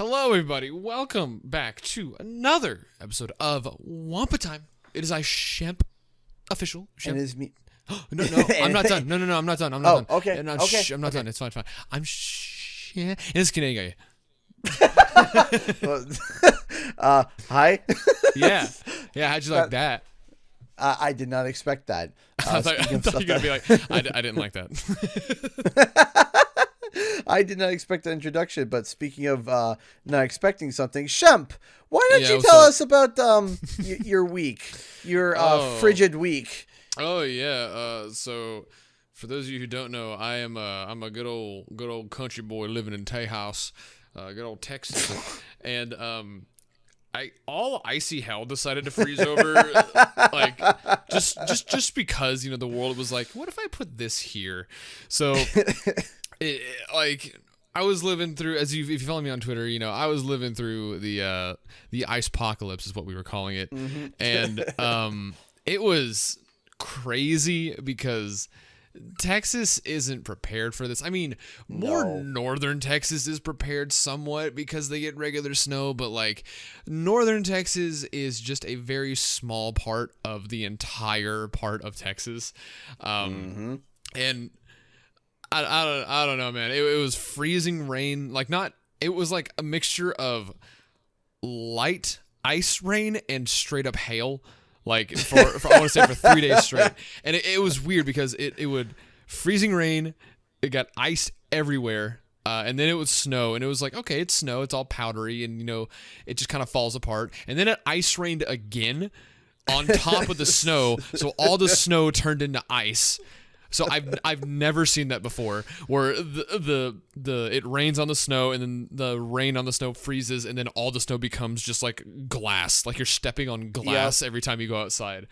Hello, everybody. Welcome back to another episode of Wumpa Time. It is I, Shemp, official. Shemp. And it is me. No, I'm not done. No, I'm not done. I'm not done. Okay. No, okay. I'm not done. It's fine. I'm and it's Canadian guy. Hi. Yeah. How'd you like that? I did not expect that. I thought you were gonna be like, I didn't like that. I did not expect the introduction, but speaking of not expecting something, Shemp, why don't you tell us about your week, your frigid week? Oh yeah. So for those of you who don't know, I'm a good old country boy living in Tejas, good old Texas, and all icy hell decided to freeze over, like just because the world was like, what if I put this here? So. I was living through, if you follow me on Twitter, I was living through the Icepocalypse is what we were calling it. Mm-hmm. And it was crazy because Texas isn't prepared for this. I mean, northern Texas is prepared somewhat because they get regular snow, but northern Texas is just a very small part of the entire part of Texas. And I don't know, man. It was freezing rain. It was like a mixture of light ice rain and straight up hail. I want to say for 3 days straight. And it was weird because it would freezing rain. It got ice everywhere. And then it would snow, and it was like, okay, it's snow. It's all powdery, and it just kind of falls apart. And then it ice rained again on top of the snow. So all the snow turned into ice. So I've never seen that before, where it rains on the snow and then the rain on the snow freezes and then all the snow becomes just like glass, like you're stepping on glass every time you go outside.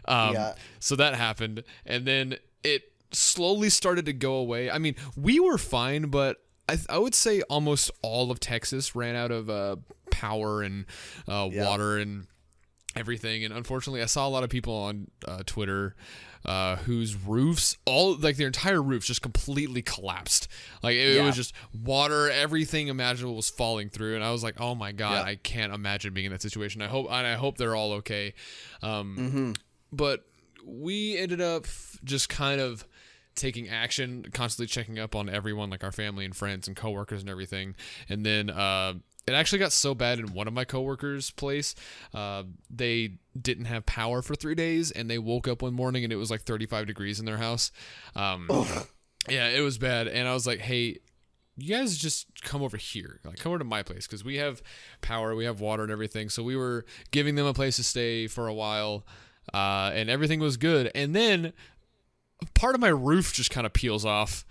So that happened, and then it slowly started to go away. I mean, we were fine, but I would say almost all of Texas ran out of power and water and everything. And unfortunately, I saw a lot of people on Twitter whose roofs, their entire roofs just completely collapsed. It was just water, everything imaginable was falling through, and I was like, oh my god, I can't imagine being in that situation. I hope they're all okay. But we ended up just kind of taking action, constantly checking up on everyone, like our family and friends and coworkers and everything. And then it actually got so bad in one of my coworkers' place, they didn't have power for 3 days, and they woke up one morning and it was like 35 degrees in their house. Yeah, it was bad. And I was like, hey, you guys just come over here, come over to my place, because we have power, we have water and everything. So we were giving them a place to stay for a while, and everything was good. And then part of my roof just kind of peels off.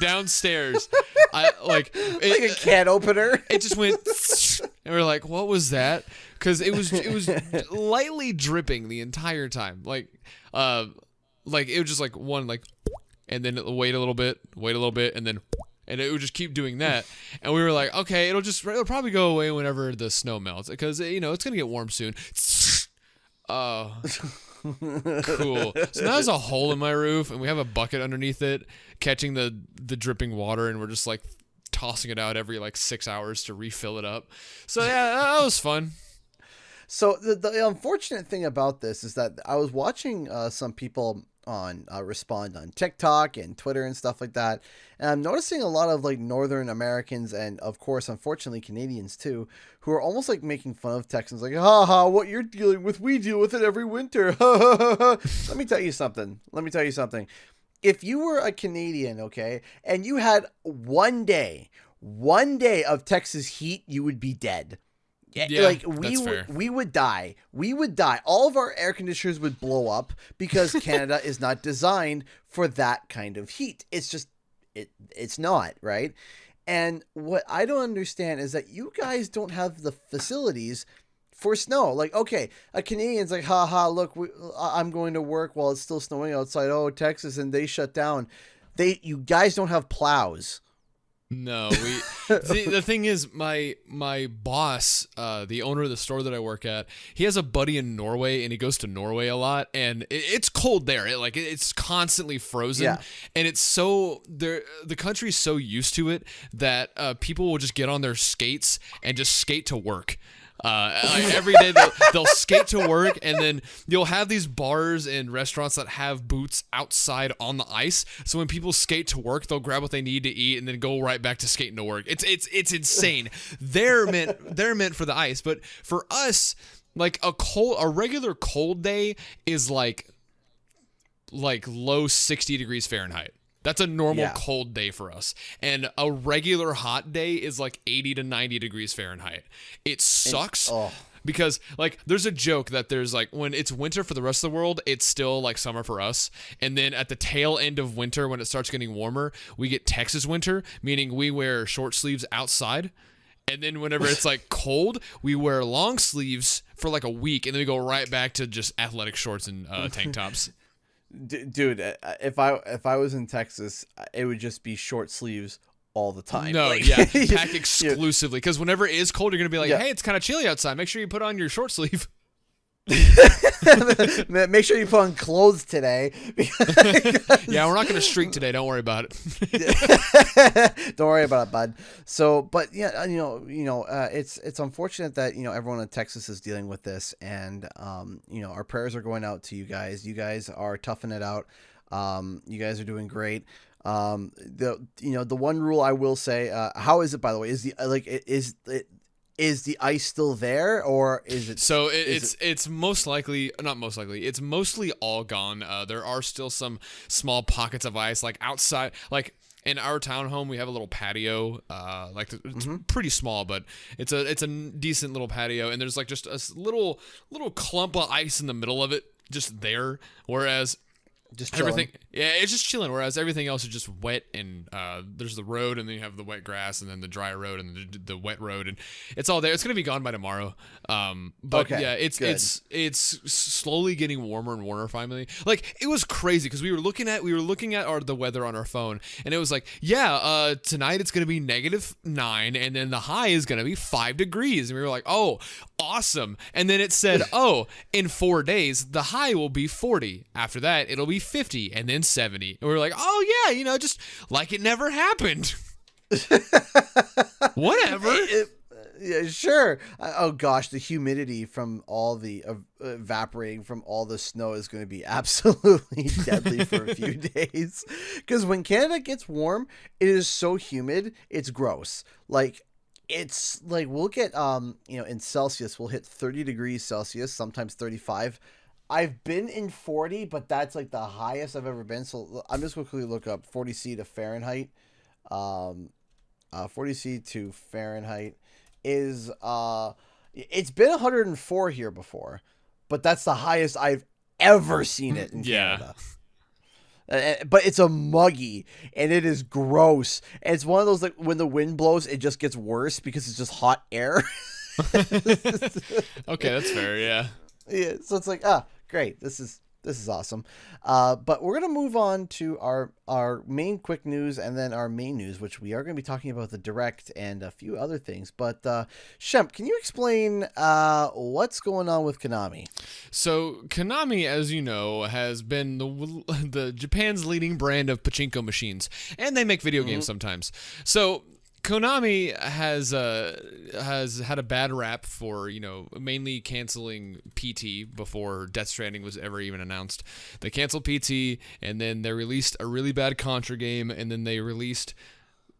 Downstairs, like a can opener. It just went, and we're like, "What was that?" Because it was lightly dripping the entire time. It was just one and then wait a little bit, and then it would just keep doing that. And we were like, "Okay, it'll probably go away whenever the snow melts, because it's gonna get warm soon." Oh. Cool. So now there's a hole in my roof, and we have a bucket underneath it catching the dripping water, and we're just tossing it out every 6 hours to refill it up. So yeah, that was fun. So the unfortunate thing about this is that I was watching some people on respond on TikTok and Twitter and stuff like that, and I'm noticing a lot of Northern Americans, and of course unfortunately Canadians too, who are almost making fun of Texans, ha, what you're dealing with, we deal with it every winter. Let me tell you something. If you were a Canadian, okay, and you had one day of Texas heat, you would be dead. Yeah, fair. We would die. All of our air conditioners would blow up because Canada is not designed for that kind of heat. It's just, it's not, right? And what I don't understand is that you guys don't have the facilities for snow. Okay, a Canadian's ha, look, I'm going to work while it's still snowing outside. Oh, Texas, and they shut down. You guys don't have plows. No, the thing is, my boss, the owner of the store that I work at, he has a buddy in Norway, and he goes to Norway a lot, and it's cold there. It's constantly frozen, Yeah. and it's so the country's so used to it that people will just get on their skates and just skate to work. Every day they'll skate to work, and then you'll have these bars and restaurants that have booths outside on the ice. So when people skate to work, they'll grab what they need to eat and then go right back to skating to work. It's insane. They're meant for the ice, but for us, like a regular cold day is like low 60 degrees Fahrenheit. That's a normal cold day for us. And a regular hot day is like 80 to 90 degrees Fahrenheit. It sucks because like there's a joke that there's like when it's winter for the rest of the world, it's still like summer for us. And then at the tail end of winter, when it starts getting warmer, we get Texas winter, meaning we wear short sleeves outside. And then whenever it's like cold, we wear long sleeves for like a week. And then we go right back to just athletic shorts and tank tops. Dude, if I was in Texas, it would just be short sleeves all the time. No, pack exclusively, because whenever it is cold, you're gonna be like, hey, it's kind of chilly outside. Make sure you put on your short sleeve. Make sure you put on clothes today. Yeah, we're not gonna streak today. Don't worry about it. Don't worry about it, bud. So, but yeah, it's unfortunate that everyone in Texas is dealing with this, and our prayers are going out to you guys. You guys are toughing it out. You guys are doing great. The one rule I will say, how is it, by the way? Is the ice still there, or is it? So it's most likely, not most likely, it's mostly all gone. There are still some small pockets of ice, like outside, like in our townhome, we have a little patio. It's pretty small, but it's a decent little patio, and there's like just a little clump of ice in the middle of it, just there. Whereas just chilling. everything, it's just chilling. Whereas everything else is just wet, and there's the road, and then you have the wet grass, and then the dry road, and the wet road, and it's all there. It's gonna be gone by tomorrow. But yeah, it's slowly getting warmer and warmer. Finally, like it was crazy because we were looking at the weather on our phone, and it was like, tonight it's gonna be -9, and then the high is gonna be 5 degrees, and we were like, oh, awesome. And then it said, oh, in 4 days the high will be 40. After that, it'll be 50, and then 70. And we were like, oh yeah, just like it never happened. Whatever. Yeah, sure. Oh gosh, the humidity from all the evaporating from all the snow is going to be absolutely deadly for a few days. Because when Canada gets warm, it is so humid, it's gross. Like it's like we'll get in Celsius, we'll hit 30 degrees Celsius, sometimes 35. I've been in 40, but that's like the highest I've ever been. So I'm just going to quickly look up 40C to Fahrenheit. 40C to Fahrenheit is it's been 104 here before, but that's the highest I've ever seen it in Canada. But it's a muggy, and it is gross. And it's one of those, like, when the wind blows, it just gets worse because it's just hot air. Okay, that's fair. Yeah. Yeah. So it's like, great. This is awesome. But we're going to move on to our main quick news, and then our main news, which we are going to be talking about the Direct and a few other things. But Shemp, can you explain what's going on with Konami? So Konami, as you know, has been the Japan's leading brand of pachinko machines, and they make video games sometimes. So Konami has had a bad rap for, mainly canceling PT before Death Stranding was ever even announced. They canceled PT, and then they released a really bad Contra game, and then they released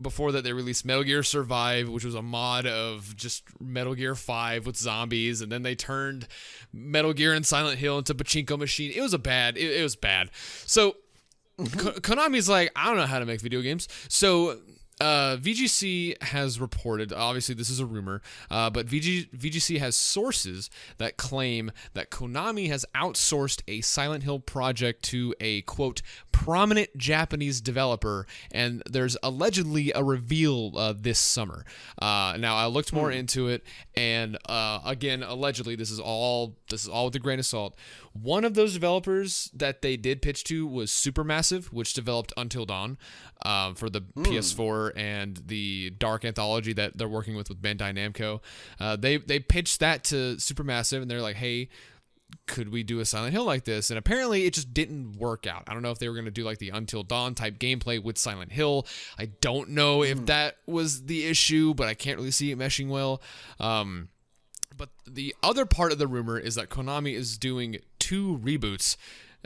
Metal Gear Survive, which was a mod of just Metal Gear 5 with zombies, and then they turned Metal Gear and Silent Hill into pachinko machine. It was bad. So Konami's like, I don't know how to make video games. So VGC has reported, obviously this is a rumor, but VGC has sources that claim that Konami has outsourced a Silent Hill project to a, quote, prominent Japanese developer, and there's allegedly a reveal this summer. Now I looked more into it, and again, allegedly, this is all with a grain of salt. One of those developers that they did pitch to was Supermassive, which developed Until Dawn for the PS4 and the Dark Anthology that they're working with Bandai Namco. They pitched that to Supermassive, and they're like, hey, could we do a Silent Hill like this? And apparently it just didn't work out. I don't know if they were going to do like the Until Dawn type gameplay with Silent Hill. I don't know if that was the issue, but I can't really see it meshing well. But the other part of the rumor is that Konami is doing 2 reboots.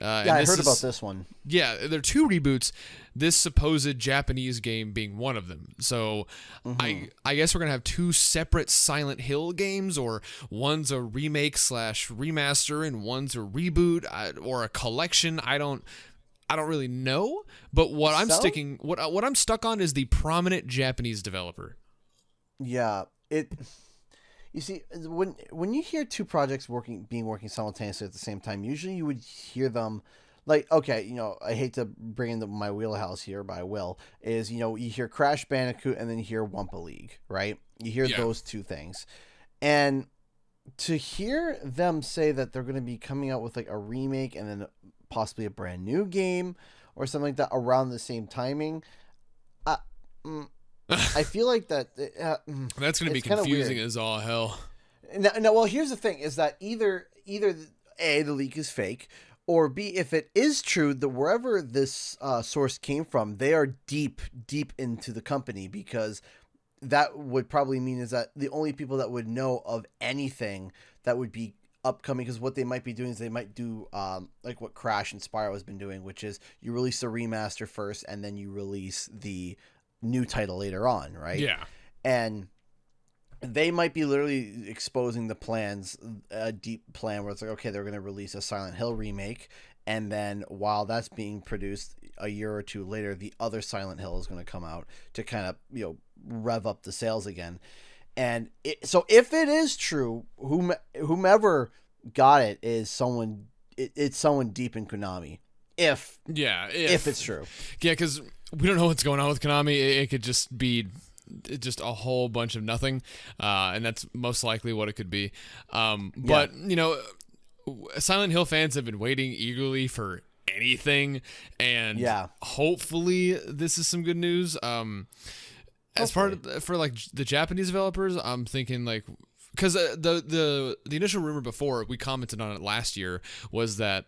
I heard about this one. Yeah, there are 2 reboots, this supposed Japanese game being one of them. So I guess we're going to have 2 separate Silent Hill games, or one's a remake / remaster and one's a reboot or a collection. I don't really know, but what I'm stuck on is the prominent Japanese developer. Yeah, you see, when you hear 2 projects working simultaneously at the same time, usually you would hear them like, okay, I hate to bring into my wheelhouse here, but I will, is, you hear Crash Bandicoot and then you hear Wumpa League, right? You hear those 2 things. And to hear them say that they're going to be coming out with like a remake and then possibly a brand new game or something like that around the same timing, I feel like that that's going to be confusing as all hell. No, well, here's the thing: is that either A, the leak is fake, or B, if it is true, that wherever this source came from, they are deep into the company, because that would probably mean is that the only people that would know of anything that would be upcoming, because what they might be doing is they might do like what Crash and Spyro has been doing, which is you release a remaster first and then you release the new title later on, right? Yeah. And they might be literally exposing the plans, a deep plan where it's like, okay, they're going to release a Silent Hill remake, and then while that's being produced a year or 2 later, the other Silent Hill is going to come out to kind of, rev up the sales again. And so if it is true, whomever got it is someone, it's someone deep in Konami. If it's true. Yeah, because we don't know what's going on with Konami. It could just be just a whole bunch of nothing, and that's most likely what it could be. But Silent Hill fans have been waiting eagerly for anything, and hopefully this is some good news. As part of for like the Japanese developers, I'm thinking like, because the initial rumor before we commented on it last year was that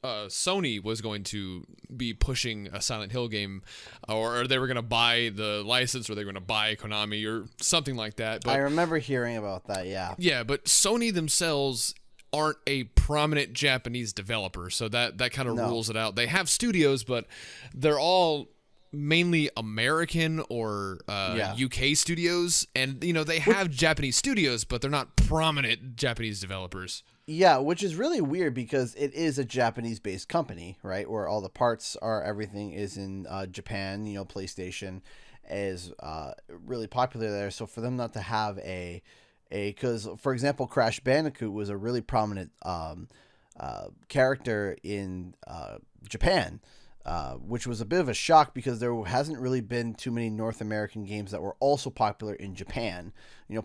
Sony was going to be pushing a Silent Hill game, or they were going to buy the license, or they were going to buy Konami or something like that. But I remember hearing about that, yeah. Yeah, but Sony themselves aren't a prominent Japanese developer, so that kind of rules it out. They have studios, but they're all mainly American or UK studios, and they have Japanese studios, but they're not prominent Japanese developers. Yeah, which is really weird because it is a Japanese-based company, right? Where all the parts everything is in Japan. PlayStation is really popular there. So for them not to have because for example, Crash Bandicoot was a really prominent character in Japan, which was a bit of a shock because there hasn't really been too many North American games that were also popular in Japan.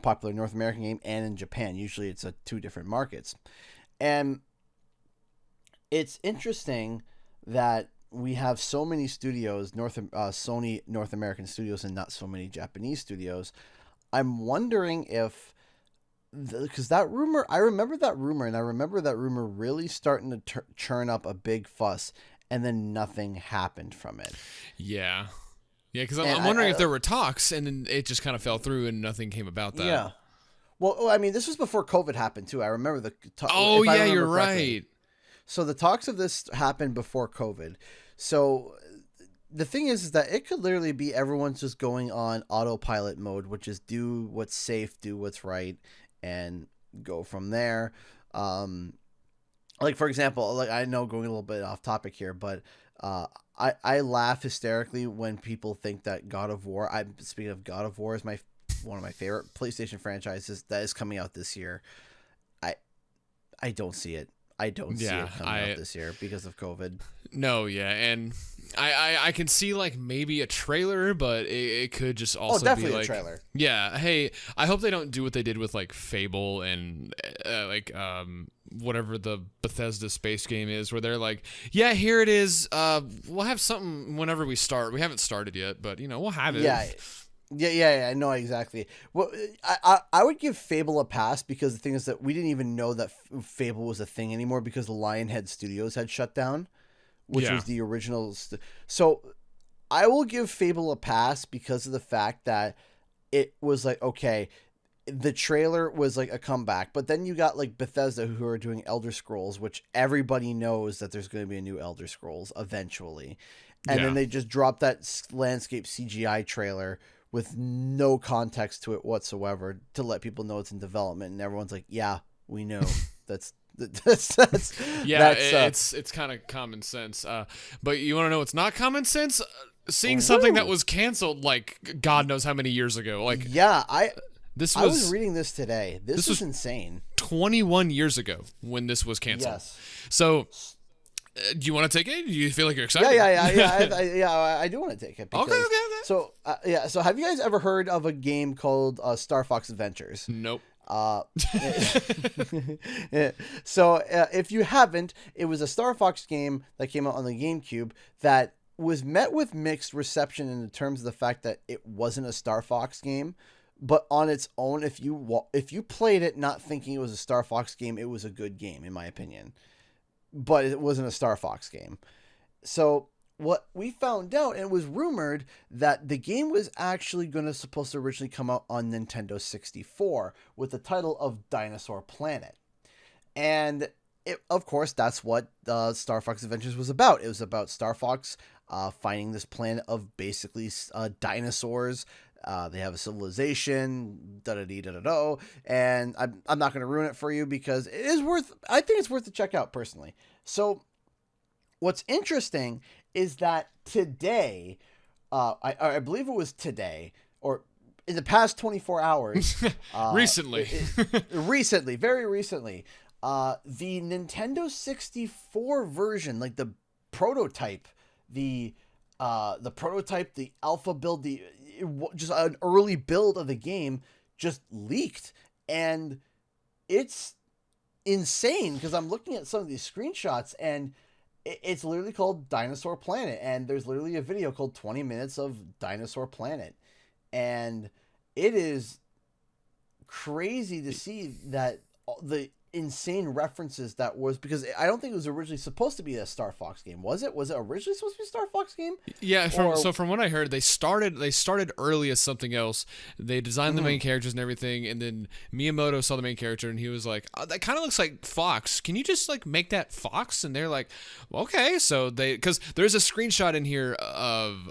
Popular North American game and in Japan. Usually it's 2 different markets. And it's interesting that we have so many studios, Sony North American studios, and not so many Japanese studios. I'm wondering if, because that rumor, I remember that rumor really starting to churn up a big fuss, and then nothing happened from it. Yeah. Yeah, because I'm wondering if there were talks, and then it just kind of fell through, and nothing came about that. Yeah. Well, I mean, this was before COVID happened, too. I remember the talk. Oh, yeah, you're right. So the talks of this happened before COVID. So the thing is that it could literally be everyone's just going on autopilot mode, which is do what's safe, do what's right, and go from there. Like, for example, like I know going a little bit off topic here, but I laugh hysterically when people think that God of War, speaking of God of War, is one of my favorite PlayStation franchises that is coming out this year. I don't see it. I don't see it coming out this year because of COVID. No, yeah, and I can see like maybe a trailer, but it could just also definitely be like a trailer. Yeah, hey, I hope they don't do what they did with like Fable and whatever the Bethesda space game is, where they're like, yeah, here it is. We'll have something whenever we start. We haven't started yet, but we'll have it. Yeah, I know exactly. Well, I would give Fable a pass because the thing is that we didn't even know that Fable was a thing anymore because the Lionhead Studios had shut down, which was the original. So I will give Fable a pass because of the fact that it was like, okay, the trailer was like a comeback, but then you got like Bethesda who are doing Elder Scrolls, which everybody knows that there's going to be a new Elder Scrolls eventually. And then they just dropped that landscape CGI trailer with no context to it whatsoever to let people know it's in development, and everyone's like, "Yeah, we know." That's it's kind of common sense. But you want to know what's not common sense? Seeing something that was canceled like God knows how many years ago. Like I was reading this today. This was insane. 21 years ago when this was canceled. Yes. So. Do you want to take it? Do you feel like you're excited? Yeah. I do want to take it. Because, okay. So, So, have you guys ever heard of a game called Star Fox Adventures? Nope. So, if you haven't, it was a Star Fox game that came out on the GameCube that was met with mixed reception in terms of the fact that it wasn't a Star Fox game. But on its own, if you played it not thinking it was a Star Fox game, it was a good game, in my opinion. But it wasn't a Star Fox game. So what we found out, and it was rumored that the game was actually supposed to originally come out on Nintendo 64 with the title of Dinosaur Planet. And of course, that's what Star Fox Adventures was about. It was about Star Fox finding this planet of basically dinosaurs. They have a civilization, and I'm not going to ruin it for you because I think it's worth to check out personally. So what's interesting is that today, I believe it was today, or in the past 24 hours, recently, very recently, the Nintendo 64 version, like the prototype, the alpha build, just an early build of the game just leaked, and it's insane because I'm looking at some of these screenshots and it's literally called Dinosaur Planet, and there's literally a video called 20 minutes of Dinosaur Planet, and it is crazy to see that the insane references that was, because I don't think it was originally supposed to be a Star Fox game. Was it originally supposed to be a Star Fox game? Yeah, from what I heard, they started early as something else. They designed the main characters and everything, and then Miyamoto saw the main character and he was like, oh, that kind of looks like Fox. Can you just like make that Fox? And they're like, okay. So because there's a screenshot in here of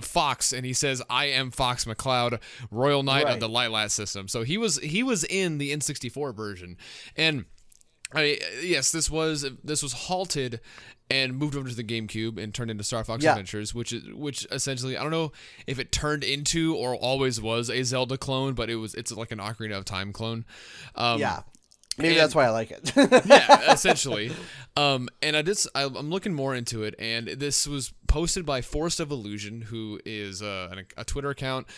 Fox, and he says, I am Fox McCloud, Royal Knight of the Light system. So he was in the N64 version. And yes, this was halted and moved over to the GameCube and turned into Star Fox Adventures, which essentially, I don't know if it turned into or always was a Zelda clone, but it's like an Ocarina of Time clone. Maybe that's why I like it. Yeah, essentially. And I'm looking more into it, and this was posted by Forest of Illusion, who is a Twitter account,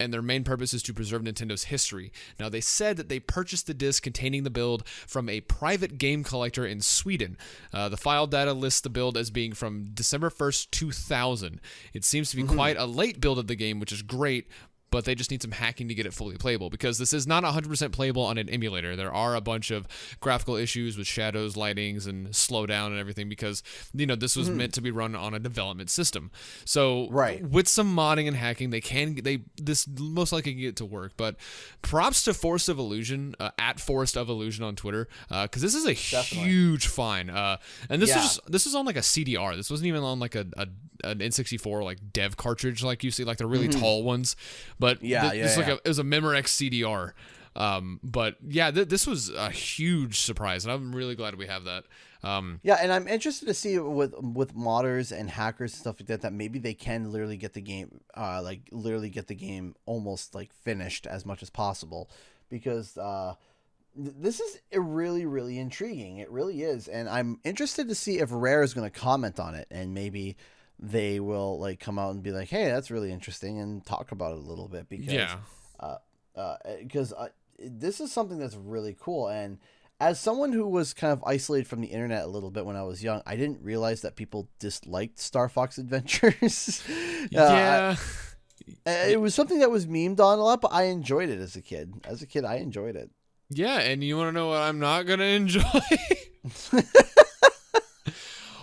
and their main purpose is to preserve Nintendo's history. Now, they said that they purchased the disc containing the build from a private game collector in Sweden. The file data lists the build as being from December 1st, 2000. It seems to be quite a late build of the game, which is great, but they just need some hacking to get it fully playable, because this is not 100% playable on an emulator. There are a bunch of graphical issues with shadows, lightings, and slowdown and everything, because this was meant to be run on a development system. So with some modding and hacking, this most likely can get it to work. But props to Forest of Illusion, at Forest of Illusion on Twitter, because this is a huge find. And this was on like a CDR. This wasn't even on like an N64 like dev cartridge like you see, like the really tall ones. But it was a Memorex CDR. But yeah, this was a huge surprise, and I'm really glad we have that. And I'm interested to see with modders and hackers and stuff like that maybe they can literally get the game, almost like finished as much as possible, because this is really, really intriguing. It really is, and I'm interested to see if Rare is going to comment on it, and maybe they will like come out and be like, "Hey, that's really interesting," and talk about it a little bit because, because this is something that's really cool. And as someone who was kind of isolated from the internet a little bit when I was young, I didn't realize that people disliked Star Fox Adventures. It was something that was memed on a lot, but I enjoyed it as a kid. As a kid, I enjoyed it. Yeah, and you want to know what I'm not gonna enjoy?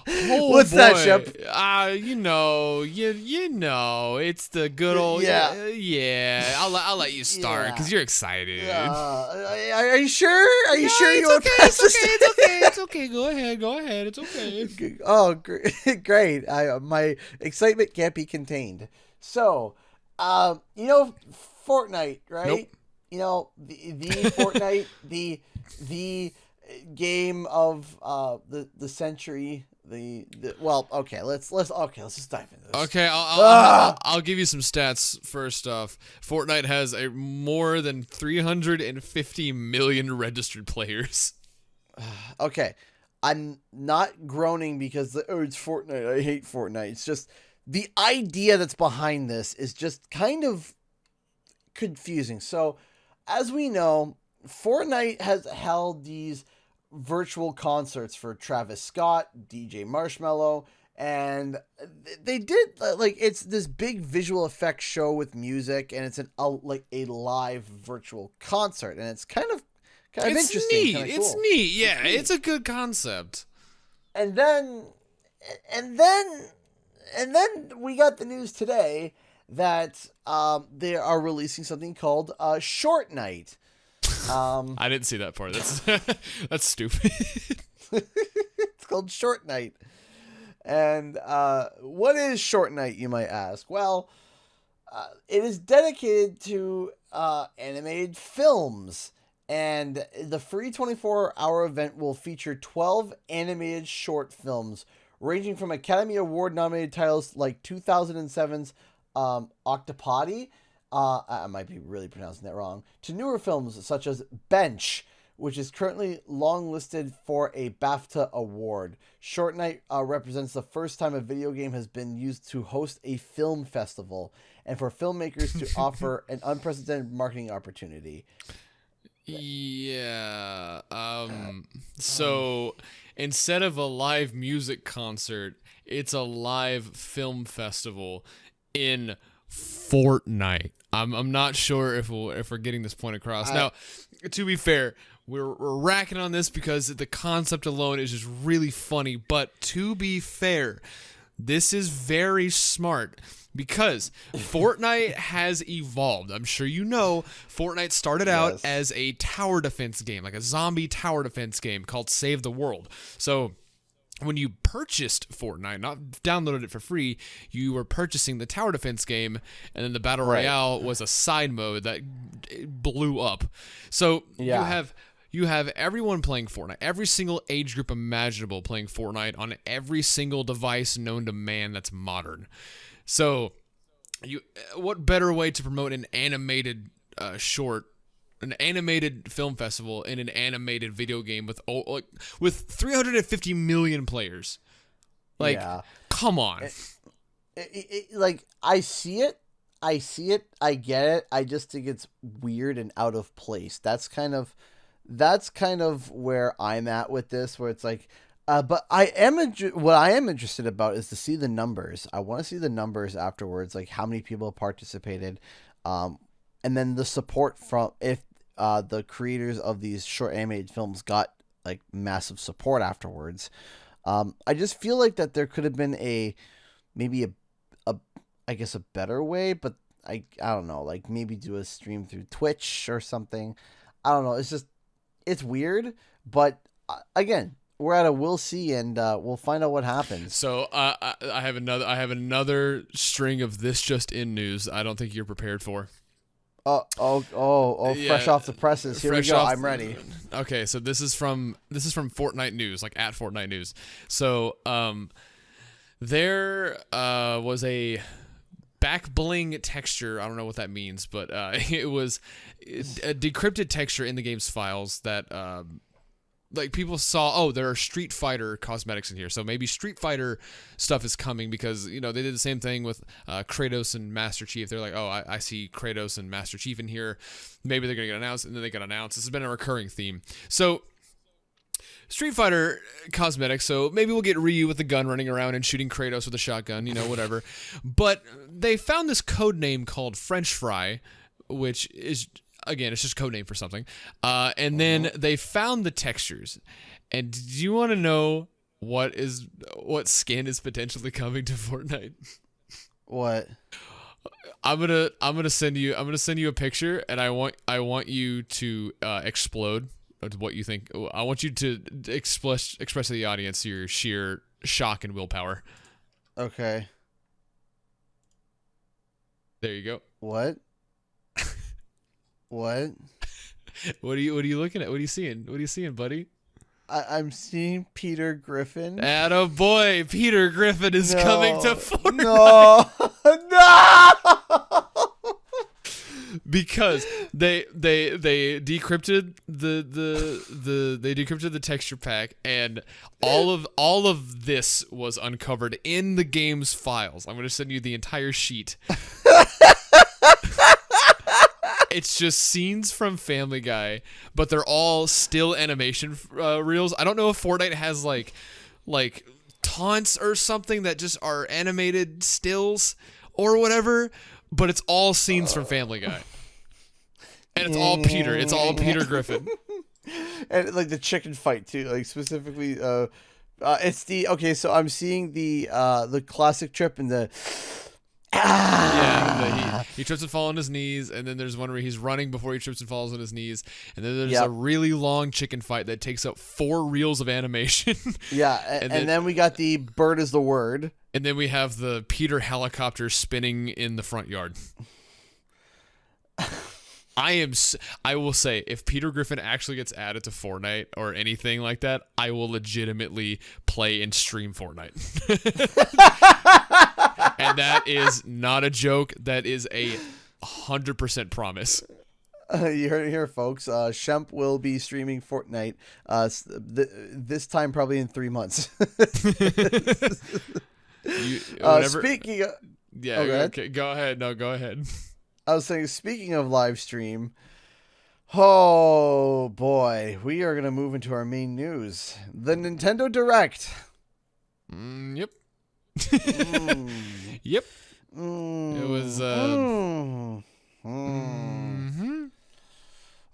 What's that, Shemp? You know, it's the good old yeah. I'll let you start because you're excited. Are you sure? Are you sure you want to pass this? It's okay. Go ahead. It's okay. Oh, great! My excitement can't be contained. So, Fortnite, right? Nope. The Fortnite, the game of the century. Okay, let's just dive into this. Okay, I'll give you some stats first off. Fortnite has a more than 350 million registered players. Okay, I'm not groaning because it's Fortnite. I hate Fortnite. It's just the idea that's behind this is just kind of confusing. So, as we know, Fortnite has held these virtual concerts for Travis Scott, DJ Marshmello, and they did it's this big visual effects show with music, and it's a live virtual concert, and it's kind of interesting. Neat. Cool. It's neat. Yeah, it's a good concept. And then we got the news today that they are releasing something called Short Night. I didn't see that part. That's stupid. It's called Short Night. And what is Short Night, you might ask? Well, it is dedicated to animated films. And the free 24-hour event will feature 12 animated short films, ranging from Academy Award-nominated titles like 2007's Octopoly, I might be really pronouncing that wrong, to newer films such as Bench, which is currently long-listed for a BAFTA award. Short Night represents the first time a video game has been used to host a film festival, and for filmmakers to offer an unprecedented marketing opportunity. Yeah. So instead of a live music concert, it's a live film festival in Fortnite. I'm not sure if we're getting this point across. Now, to be fair, we're racking on this because the concept alone is just really funny. But to be fair, this is very smart because Fortnite has evolved. I'm sure you know Fortnite started out as a tower defense game, like a zombie tower defense game called Save the World. So when you purchased Fortnite, not downloaded it for free, you were purchasing the tower defense game, and then the Battle Royale was a side mode that blew up. So you have everyone playing Fortnite, every single age group imaginable playing Fortnite on every single device known to man that's modern. So, what better way to promote an animated an animated film festival in an animated video game with 350 million players? Come on. I see it, I get it. I just think it's weird and out of place. That's kind of where I'm at with this, where it's like, but what I am interested about is to see the numbers. I want to see the numbers afterwards, like how many people participated, and then the support from if the creators of these short animated films got like massive support afterwards. I just feel like that there could have been maybe a better way, but I don't know, like maybe do a stream through Twitch or something. I don't know. It's weird, but again, we're at a we'll see, and we'll find out what happens. So I have another string of this just in news. I don't think you're prepared for. Fresh off the presses. Here we go. I'm ready. Okay, so this is from Fortnite News, like at Fortnite News. So there was a back bling texture. I don't know what that means, but it was a decrypted texture in the game's files that like people saw, oh, there are Street Fighter cosmetics in here, so maybe Street Fighter stuff is coming because, you know, they did the same thing with Kratos and Master Chief. They're like, oh, I see Kratos and Master Chief in here. Maybe they're going to get announced, and then they got announced. This has been a recurring theme. So Street Fighter cosmetics, so maybe we'll get Ryu with the gun running around and shooting Kratos with a shotgun, you know, whatever. But they found this code name called French Fry, which is... Again, it's just code name for something. And then they found the textures. And do you want to know what skin is potentially coming to Fortnite? What? I'm gonna send you a picture, and I want you to explode at what you think. I want you to express to the audience your sheer shock and willpower. Okay. There you go. What? What? What are you looking at? What are you seeing? What are you seeing, buddy? I'm seeing Peter Griffin. Attaboy, Peter Griffin is coming to Fortnite. No, no. Because they decrypted the texture pack, and all of this was uncovered in the game's files. I'm going to send you the entire sheet. It's just scenes from Family Guy, but they're all still animation reels. I don't know if Fortnite has like taunts or something that just are animated stills or whatever, but it's all scenes from Family Guy. And it's all Peter. It's all Peter Griffin. And like the chicken fight too, like specifically it's the so I'm seeing the classic trip and the yeah, he trips and falls on his knees, and then there's one where he's running before he trips and falls on his knees, and then there's a really long chicken fight that takes up 4 reels of animation. Yeah, and then we got the bird is the word. And then we have the Peter helicopter spinning in the front yard. I will say, if Peter Griffin actually gets added to Fortnite or anything like that, I will legitimately play and stream Fortnite. And that is not a joke. That is 100% promise. You heard it here, folks. Shemp will be streaming Fortnite this time probably in 3 months. Speaking of... Yeah, okay, go ahead. No, go ahead. I was saying, speaking of live stream, oh boy, we are going to move into our main news. The Nintendo Direct. Yep. Yep. It was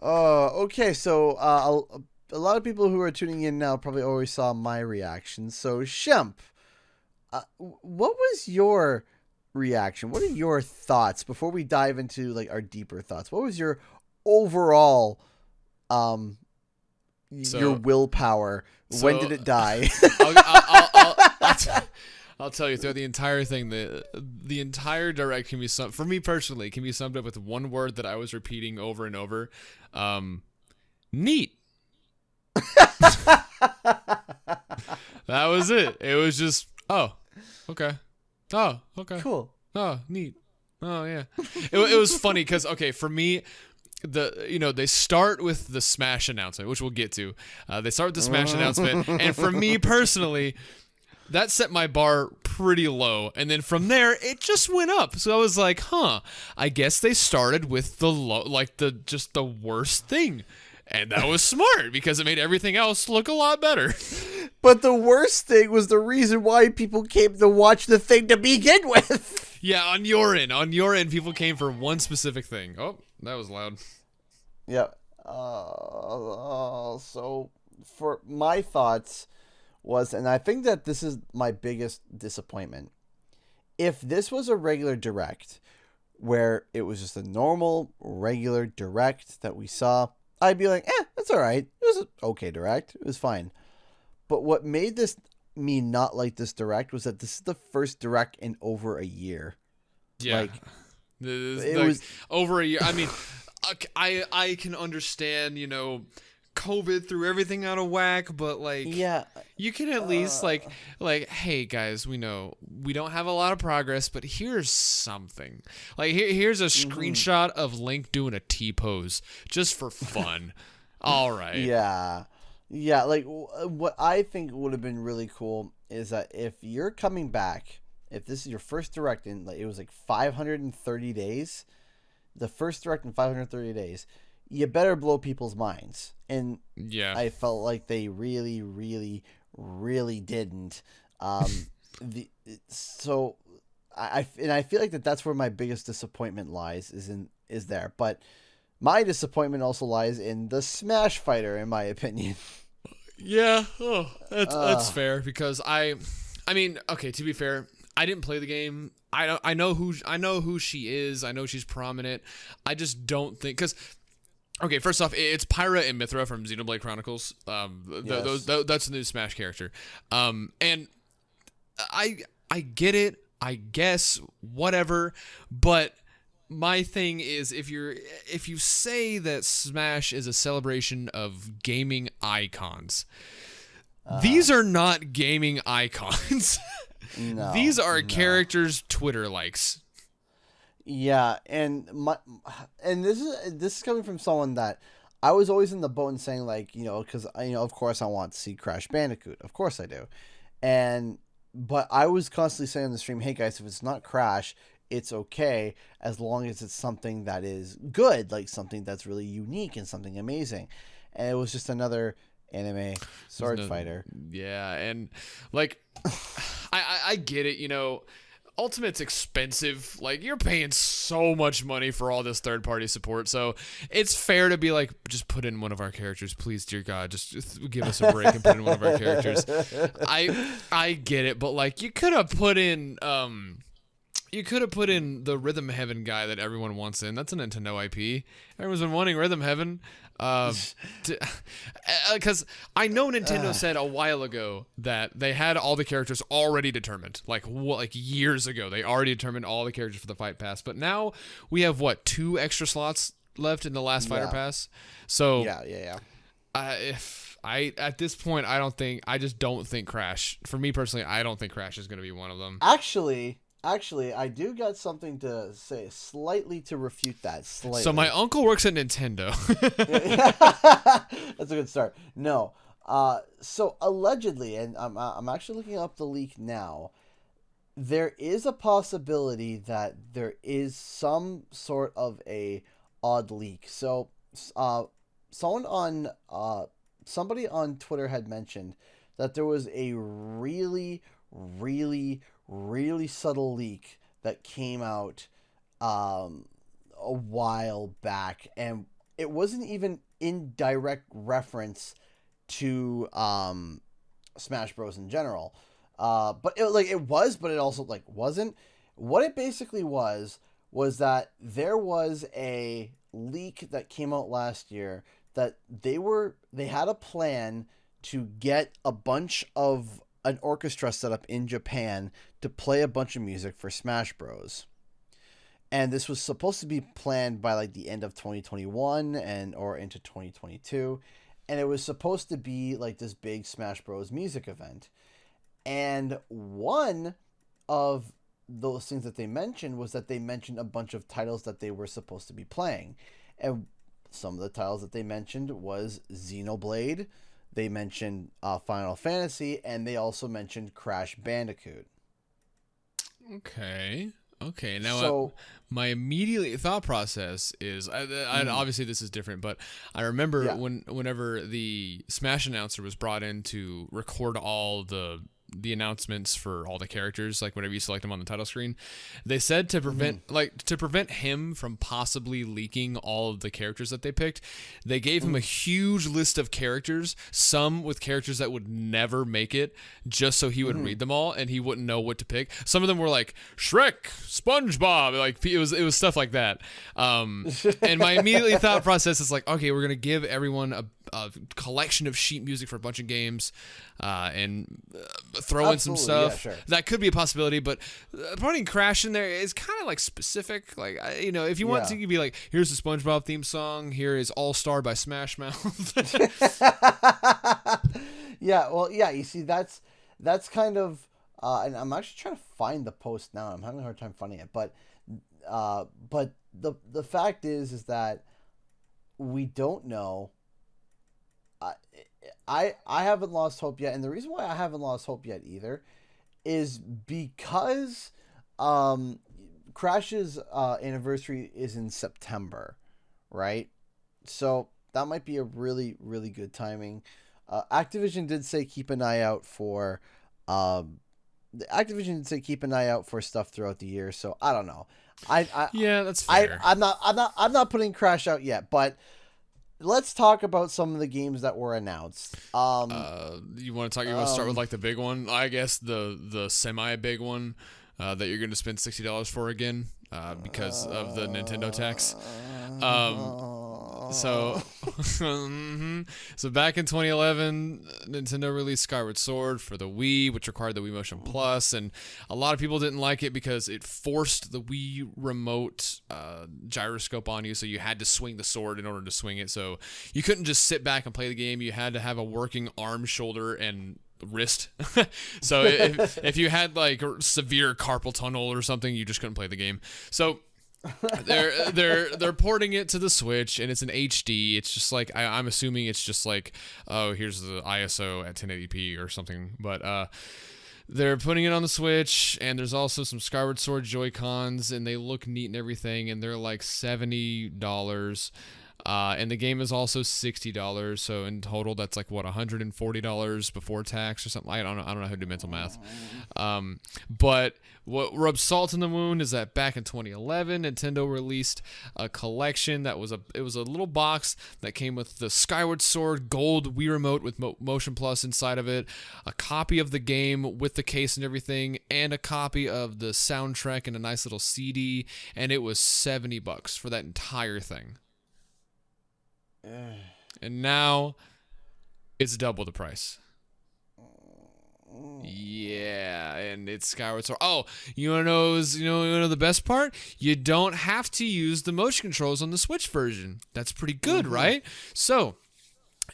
okay, so a lot of people who are tuning in now probably already saw my reaction. So Shemp, what was your reaction? What are your thoughts before we dive into like our deeper thoughts? What was your overall your willpower? When did it die? I'll tell you, throughout the entire thing, the entire direct can be for me personally, can be summed up with one word that I was repeating over and over. Neat. That was it. It was just, oh, okay. Oh, okay. Cool. Oh, neat. Oh, yeah. It was funny because, okay, for me, they start with the Smash announcement, which we'll get to. They start with the Smash announcement, and for me personally, that set my bar pretty low, and then from there it just went up. So I was like, I guess they started with the worst thing. And that was smart because it made everything else look a lot better. But the worst thing was the reason why people came to watch the thing to begin with. Yeah, on your end, people came for one specific thing. Oh, that was loud. Yeah. So for my thoughts was, and I think that this is my biggest disappointment. If this was a regular direct, where it was just a normal, regular direct that we saw, I'd be like, that's all right. It was an okay direct. It was fine. But what made me not like this direct was that this is the first direct in over a year. Yeah. It was over a year. I mean, I can understand, COVID threw everything out of whack, but like, Yeah. you can at least like, hey guys, we know we don't have a lot of progress, but here's something. Like here's a screenshot of Link doing a T-pose just for fun. All right. Yeah. Yeah, like what I think would have been really cool is that if you're coming back, if this is your first direct in, like, it was like 530 days, the first direct in 530 days, you better blow people's minds. And yeah, I felt like they really, really, really didn't. So I feel like that's where my biggest disappointment lies is there. But my disappointment also lies in the Smash Fighter, in my opinion. Yeah, that's fair, because I mean, okay, to be fair, I didn't play the game. I know who she is. I know she's prominent. I just don't think, because okay, first off, it's Pyra and Mithra from Xenoblade Chronicles. Yes. That's the new Smash character. And I get it. I guess whatever, but my thing is, if you say that Smash is a celebration of gaming icons, these are not gaming icons. No, These are characters' Twitter likes. Yeah, and this is coming from someone that I was always in the boat and saying, like, because of course I want to see Crash Bandicoot, of course I do, but I was constantly saying on the stream, hey guys, if it's not Crash, it's okay as long as it's something that is good, like something that's really unique and something amazing, and it was just another anime sword fighter. Yeah, and like, I get it, Ultimate's expensive. Like, you're paying so much money for all this third-party support, so it's fair to be like, just put in one of our characters, please, dear God, just give us a break and put in one of our characters. I get it, but like, you could have put in the Rhythm Heaven guy that everyone wants in. That's a Nintendo IP. Everyone's been wanting Rhythm Heaven. Because I know Nintendo said a while ago that they had all the characters already determined. Like years ago, they already determined all the characters for the Fight Pass. But now we have 2 extra slots left in the last Fighter Pass. So yeah. If at this point, I just don't think Crash. For me personally, I don't think Crash is going to be one of them. Actually, I do got something to say, slightly to refute that. Slightly. So my uncle works at Nintendo. That's a good start. No. So allegedly, and I'm actually looking up the leak now, there is a possibility that there is some sort of a odd leak. So somebody on Twitter had mentioned that there was a really, really, really subtle leak that came out a while back, and it wasn't even in direct reference to Smash Bros in general, but it was, but it also wasn't. What it basically was that there was a leak that came out last year that they had a plan to get a bunch of an orchestra set up in Japan to play a bunch of music for Smash Bros. And this was supposed to be planned by the end of 2021 or into 2022. And it was supposed to be this big Smash Bros music event. And one of those things that they mentioned was that they mentioned a bunch of titles that they were supposed to be playing. And some of the titles that they mentioned was Xenoblade. They mentioned Final Fantasy, and they also mentioned Crash Bandicoot. Okay. Now, my immediate thought process is, obviously this is different, but I remember whenever the Smash announcer was brought in to record all the announcements for all the characters, whenever you select them on the title screen, they said to prevent him from possibly leaking all of the characters that they picked, they gave him a huge list of characters, some with characters that would never make it, just so he would read them all and he wouldn't know what to pick. Some of them were like Shrek, SpongeBob, it was stuff like that. And my immediate thought process is okay, we're gonna give everyone a collection of sheet music for a bunch of games, and throw in some stuff. Yeah, sure. That could be a possibility, but putting Crash in there is kind of like specific. Like, if you want to, you'd be like, here's the SpongeBob theme song. Here is All Star by Smash Mouth. Yeah, well, yeah. You see, that's kind of, and I'm actually trying to find the post now. I'm having a hard time finding it, but the fact is that we don't know. I haven't lost hope yet, and the reason why I haven't lost hope yet either is because Crash's anniversary is in September, right? So that might be a really, really good timing. Activision did say keep an eye out for stuff throughout the year. So I don't know. Yeah, that's fair. I'm not putting Crash out yet, but let's talk about some of the games that were announced. You want to start with like the big one? I guess the semi big one that you're going to spend $60 for again because of the Nintendo tax. So back in 2011, Nintendo released Skyward Sword for the Wii, which required the Wii Motion Plus, and a lot of people didn't like it because it forced the Wii remote gyroscope on you, so you had to swing the sword in order to swing it. So you couldn't just sit back and play the game. You had to have a working arm, shoulder, and wrist. So if you had like severe carpal tunnel or something, you just couldn't play the game. So they're porting it to the Switch, and it's an HD. It's just like I'm assuming it's just like, oh, here's the ISO at 1080p or something. But they're putting it on the Switch, and there's also some Skyward Sword Joy-Cons, and they look neat and everything, and they're like $70. And the game is also $60, so in total that's like what, $140 before tax or something. I don't know how to do mental math. But what rubs salt in the wound is that back in 2011, Nintendo released a collection that was a little box that came with the Skyward Sword Gold Wii Remote with Motion Plus inside of it, a copy of the game with the case and everything, and a copy of the soundtrack and a nice little CD, and it was $70 for that entire thing. And now it's double the price. Yeah, and it's Skyward Sword. Oh, you wanna know the best part? You don't have to use the motion controls on the Switch version. That's pretty good, right? So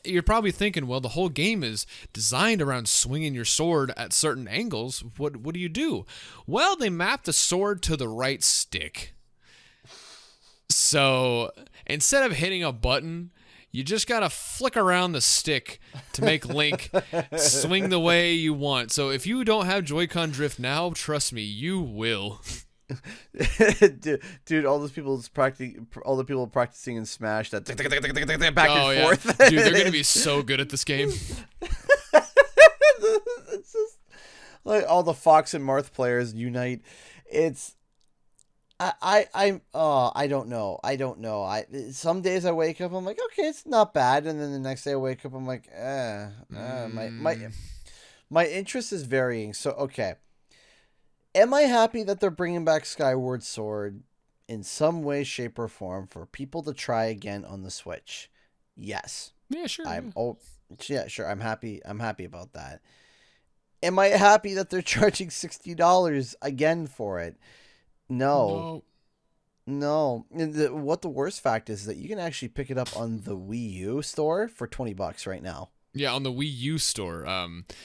you're probably thinking, well, the whole game is designed around swinging your sword at certain angles. What do you do? Well, they mapped the sword to the right stick. So instead of hitting a button, you just gotta flick around the stick to make Link swing the way you want. So if you don't have Joy-Con drift now, trust me, you will. Dude, all the people practicing in Smash that back and forth. Dude, they're gonna be so good at this game. It's just like all the Fox and Marth players unite. It's I don't know. Some days I wake up, I'm like, okay, it's not bad, and then the next day I wake up, I'm like, my interest is varying. So okay, am I happy that they're bringing back Skyward Sword in some way, shape, or form for people to try again on the Switch? Yes. Yeah, sure. Sure. I'm happy about that. Am I happy that they're charging $60 again for it? No. What the worst fact is that you can actually pick it up on the Wii U store for $20 right now. Yeah, on the Wii U store.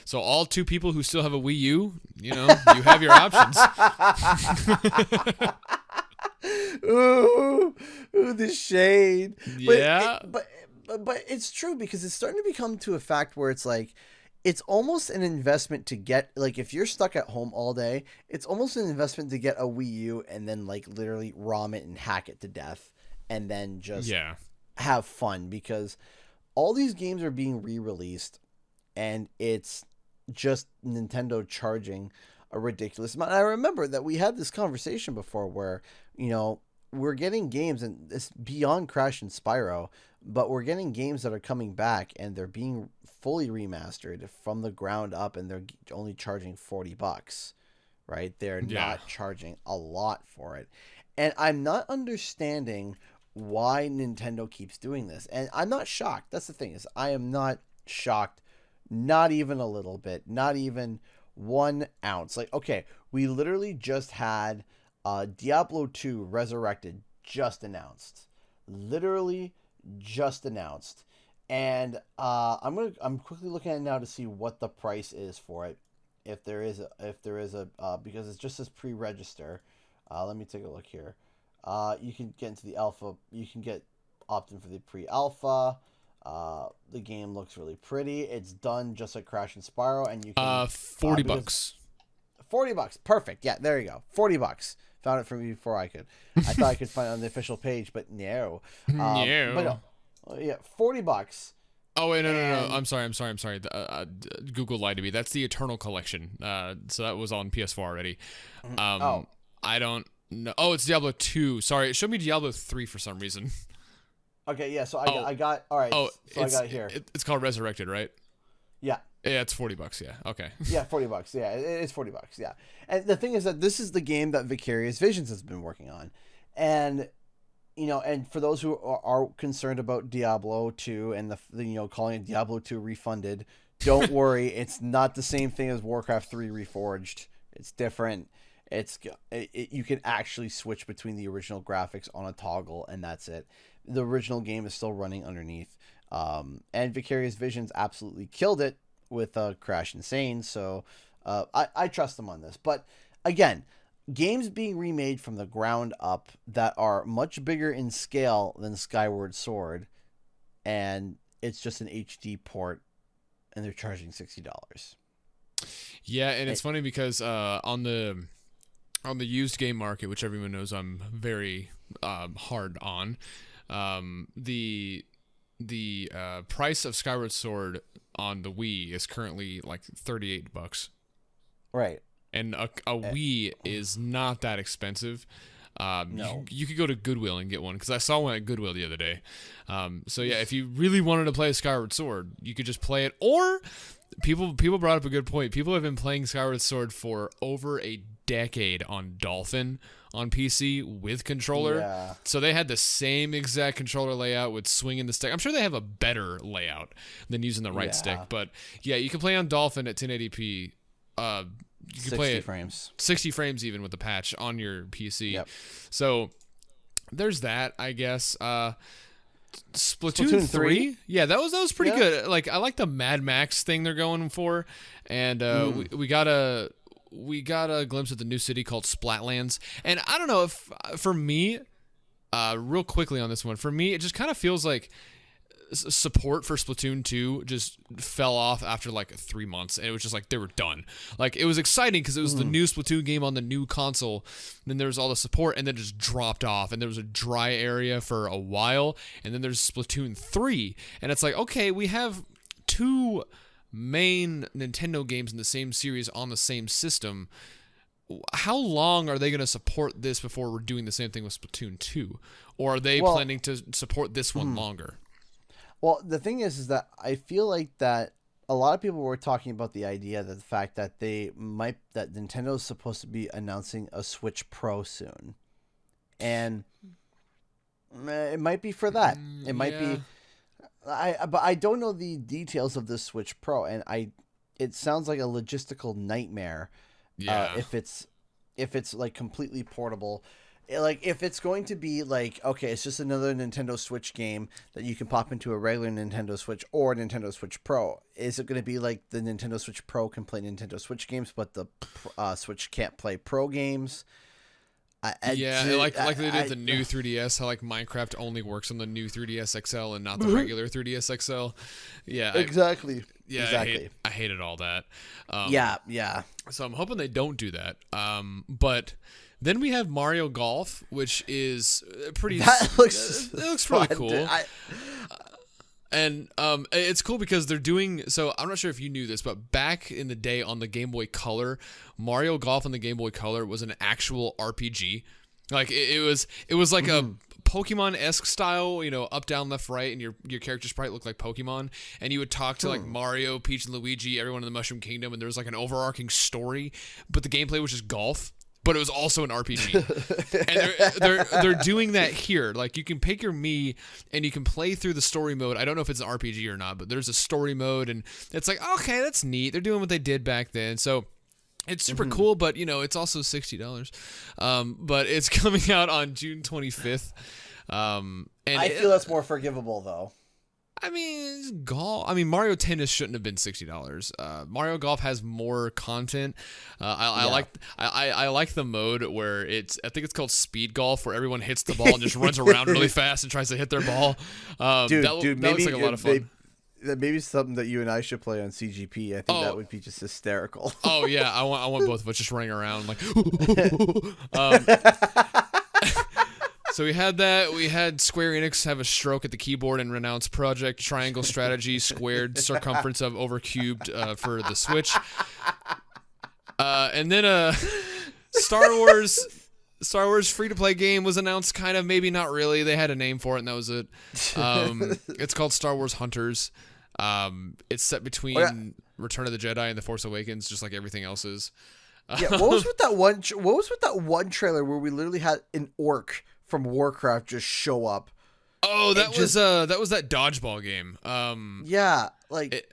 So all two people who still have a Wii U, you have your options. Ooh, the shade. Yeah. But it's true because it's starting to become to a fact where it's like, it's almost an investment to get, like, if you're stuck at home all day, it's almost an investment to get a Wii U and then, like, literally ROM it and hack it to death and then just have fun, because all these games are being re-released and it's just Nintendo charging a ridiculous amount. And I remember that we had this conversation before where, we're getting games, and it's beyond Crash and Spyro, but we're getting games that are coming back and they're being fully remastered from the ground up, and they're only charging $40, right? They're not charging a lot for it. And I'm not understanding why Nintendo keeps doing this. And I'm not shocked. That's the thing, is I am not shocked, not even a little bit, not even 1 ounce. Like, okay, we literally just had Diablo 2 Resurrected just announced. Literally just announced. And I'm quickly looking at it now to see what the price is for it. If there is a because it's just as pre-register. Let me take a look here. You can get into the alpha. You can opt in for the pre-alpha. The game looks really pretty. It's done just like Crash and Spyro, and you can $40. $40. Perfect. Yeah, there you go. $40. Found it for me before I could. I thought I could find it on the official page, but no. No. But no. Yeah, $40. Oh wait, no. I'm sorry. Google lied to me. That's the Eternal Collection. So that was on PS4 already. I don't know. Oh, it's Diablo 2. Sorry, it showed me Diablo 3 for some reason. Okay, yeah. So I got all right. So I got it here. It's called Resurrected, right? Yeah. Yeah, it's $40. Yeah. Okay. Yeah, $40. Yeah, it's $40. Yeah. And the thing is that this is the game that Vicarious Visions has been working on, and and for those who are concerned about Diablo 2 and the calling it Diablo 2 refunded, don't worry, it's not the same thing as Warcraft 3 Reforged. It's different. You can actually switch between the original graphics on a toggle, and that's it. The original game is still running underneath. And Vicarious Visions absolutely killed it with Crash Insane, so I trust them on this. But again, games being remade from the ground up that are much bigger in scale than Skyward Sword, and it's just an HD port, and they're charging $60. Yeah, and it's funny because on the used game market, which everyone knows I'm very hard on, the price of Skyward Sword on the Wii is currently like $38. Right. And a Wii is not that expensive. No. You could go to Goodwill and get one, because I saw one at Goodwill the other day. So yeah, if you really wanted to play Skyward Sword, you could just play it. Or people brought up a good point. People have been playing Skyward Sword for over a decade on Dolphin on PC with controller. Yeah. So they had the same exact controller layout with swinging the stick. I'm sure they have a better layout than using the right stick. But yeah, you can play on Dolphin at 1080p. You can play it 60 frames even with the patch on your PC. Yep. So there's that, I guess. Splatoon 3? Yeah, that was pretty good. Like, I like the Mad Max thing they're going for. And we got a glimpse of the new city called Splatlands. And I don't know if, for me, real quickly on this one, for me, it just kind of feels like support for Splatoon 2 just fell off after like 3 months, and it was just like they were done. Like, it was exciting because it was the new Splatoon game on the new console, and then there was all the support, and then just dropped off, and there was a dry area for a while, and then there's Splatoon 3, and it's like, okay, we have 2 main Nintendo games in the same series on the same system. How long are they going to support this before we're doing the same thing with Splatoon 2? Or are they planning to support this one longer? Well, the thing is that I feel like that a lot of people were talking about the idea that the fact that that Nintendo is supposed to be announcing a Switch Pro soon, and it might be for that. It might be. But I don't know the details of the Switch Pro, and it sounds like a logistical nightmare. Yeah. If it's like completely portable. Like, if it's going to be like, okay, it's just another Nintendo Switch game that you can pop into a regular Nintendo Switch or Nintendo Switch Pro, is it going to be like the Nintendo Switch Pro can play Nintendo Switch games, but the Switch can't play Pro games? Like they did the new 3DS, how like Minecraft only works on the new 3DS XL and not the regular 3DS XL. Yeah, exactly. I hated all that. Yeah. So I'm hoping they don't do that. But then we have Mario Golf, which is pretty. That looks really cool. And it's cool because they're doing. So I'm not sure if you knew this, but back in the day on the Game Boy Color, Mario Golf on the Game Boy Color was an actual RPG. Like, it was like a Pokemon-esque style, up, down, left, right, and your character sprite looked like Pokemon, and you would talk to like Mario, Peach, and Luigi, everyone in the Mushroom Kingdom, and there was like an overarching story, but the gameplay was just golf. but it was also an RPG. And they're doing that here. Like, you can pick your Mii and you can play through the story mode. I don't know if it's an RPG or not, but there's a story mode, and it's like, okay, that's neat. They're doing what they did back then. So it's super cool, but it's also $60. But it's coming out on June 25th. And I feel that's more forgivable though. I mean, it's golf. I mean, Mario Tennis shouldn't have been $60. Mario Golf has more content. I like the mode where I think it's called Speed Golf, where everyone hits the ball and just runs around really fast and tries to hit their ball. Dude, that maybe looks like a lot of fun. That maybe something that you and I should play on CGP. I think that would be just hysterical. Oh yeah, I want both of us just running around like. So we had that. We had Square Enix have a stroke at the keyboard and renounce Project Triangle Strategy Squared Circumference of Overcubed for the Switch. And then Star Wars free-to-play game was announced, kind of, maybe not really. They had a name for it, and that was it. It's called Star Wars Hunters. It's set between Return of the Jedi and The Force Awakens, just like everything else is. Yeah, what was with that one trailer where we literally had an orc from Warcraft just show up? Oh, that was that dodgeball game. Yeah, like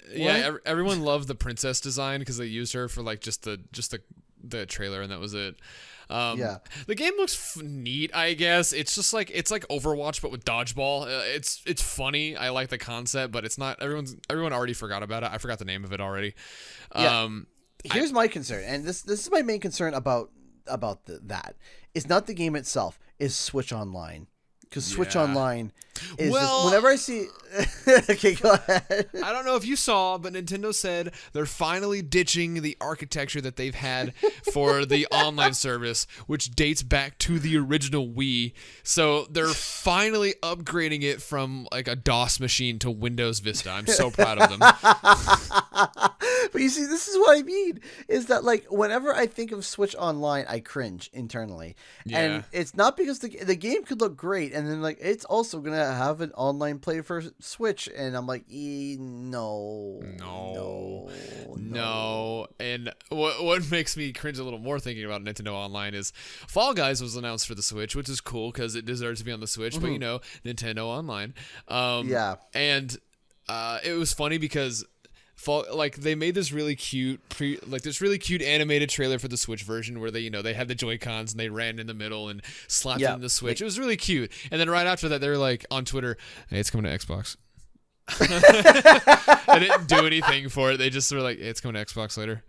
everyone loved the princess design because they used her for like just the trailer, and that was it. The game looks neat, I guess. It's just like Overwatch but with dodgeball. It's funny. I like the concept, but it's not. Everyone already forgot about it. I forgot the name of it already. Here's my concern, and this is my main concern about that. It's not the game itself. It's Switch Online. Because Switch Online is whenever I see... Okay, go ahead. I don't know if you saw, but Nintendo said they're finally ditching the architecture that they've had for the online service, which dates back to the original Wii. So they're finally upgrading it from like a DOS machine to Windows Vista. I'm so proud of them. But you see, this is what I mean, is that like whenever I think of Switch Online, I cringe internally. Yeah. And it's not because the game could look great, and then like it's also going to have an online play for Switch, and I'm like, no. And what makes me cringe a little more thinking about Nintendo Online is Fall Guys was announced for the Switch, which is cool because it deserves to be on the Switch, but Nintendo Online. And it was funny because they made this really cute animated trailer for the Switch version where they had the Joy-Cons and they ran in the middle and slapped it in the Switch. It was really cute. And then right after that, they were like on Twitter, "Hey, it's coming to Xbox." I didn't do anything for it. They just were like, "Hey, it's coming to Xbox later."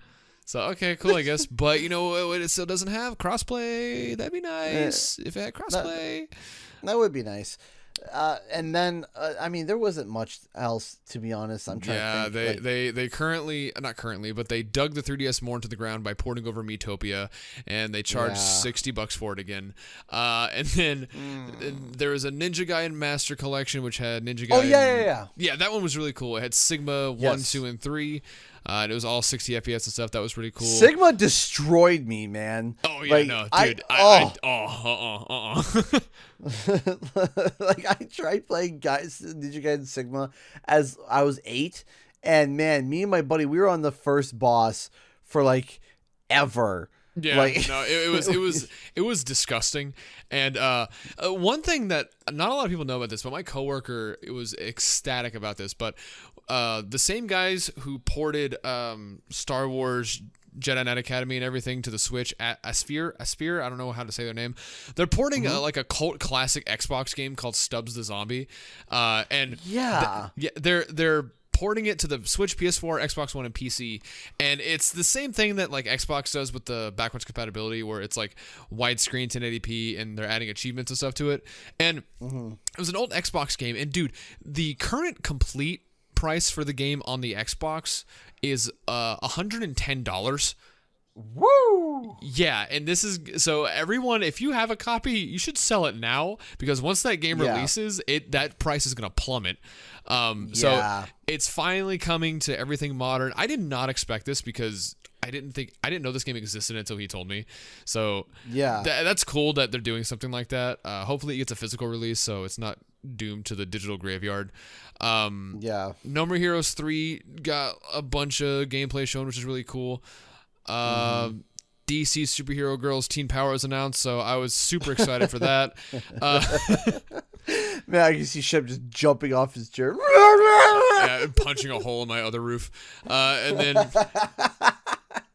So okay, cool, I guess. But it still doesn't have crossplay. That'd be nice if it had crossplay. That would be nice. And then, I mean, there wasn't much else, to be honest. I'm trying to think. They currently, not currently, but they dug the 3DS more into the ground by porting over Miitopia, and they charged $60 for it again. And then there was a Ninja Gaiden Master Collection, which had Ninja Gaiden. Oh, yeah. Yeah, that one was really cool. It had Sigma 1, 2, and 3. And it was all 60 FPS and stuff. That was pretty cool. Sigma destroyed me, man. Oh, yeah, dude. Like, I tried playing Ninja Gaiden Sigma as I was 8. And, man, me and my buddy, we were on the first boss for, like, ever. Yeah, it was disgusting. And one thing that not a lot of people know about this, but my coworker was ecstatic about this. But the same guys who ported Star Wars Jedi Knight Academy and everything to the Switch at Aspyr, I don't know how to say their name. They're porting like a cult classic Xbox game called Stubbs the Zombie. They're porting it to the Switch, PS4, Xbox One, and PC, and it's the same thing that like Xbox does with the backwards compatibility, where it's like widescreen 1080p, and they're adding achievements and stuff to it. And it was an old Xbox game, and dude, the current complete price for the game on the Xbox is $110. Woo! Yeah, and this is so everyone, if you have a copy, you should sell it now, because once that game releases, that price is gonna plummet. So it's finally coming to everything modern. I did not expect this because I didn't know this game existed until he told me. So that's cool that they're doing something like that. Hopefully it gets a physical release, so it's not doomed to the digital graveyard. No More Heroes 3 got a bunch of gameplay shown, which is really cool. DC superhero girls Teen Power was announced, so I was super excited for that. Man, I can see Shemp just jumping off his chair. Yeah, punching a hole in my other roof. And then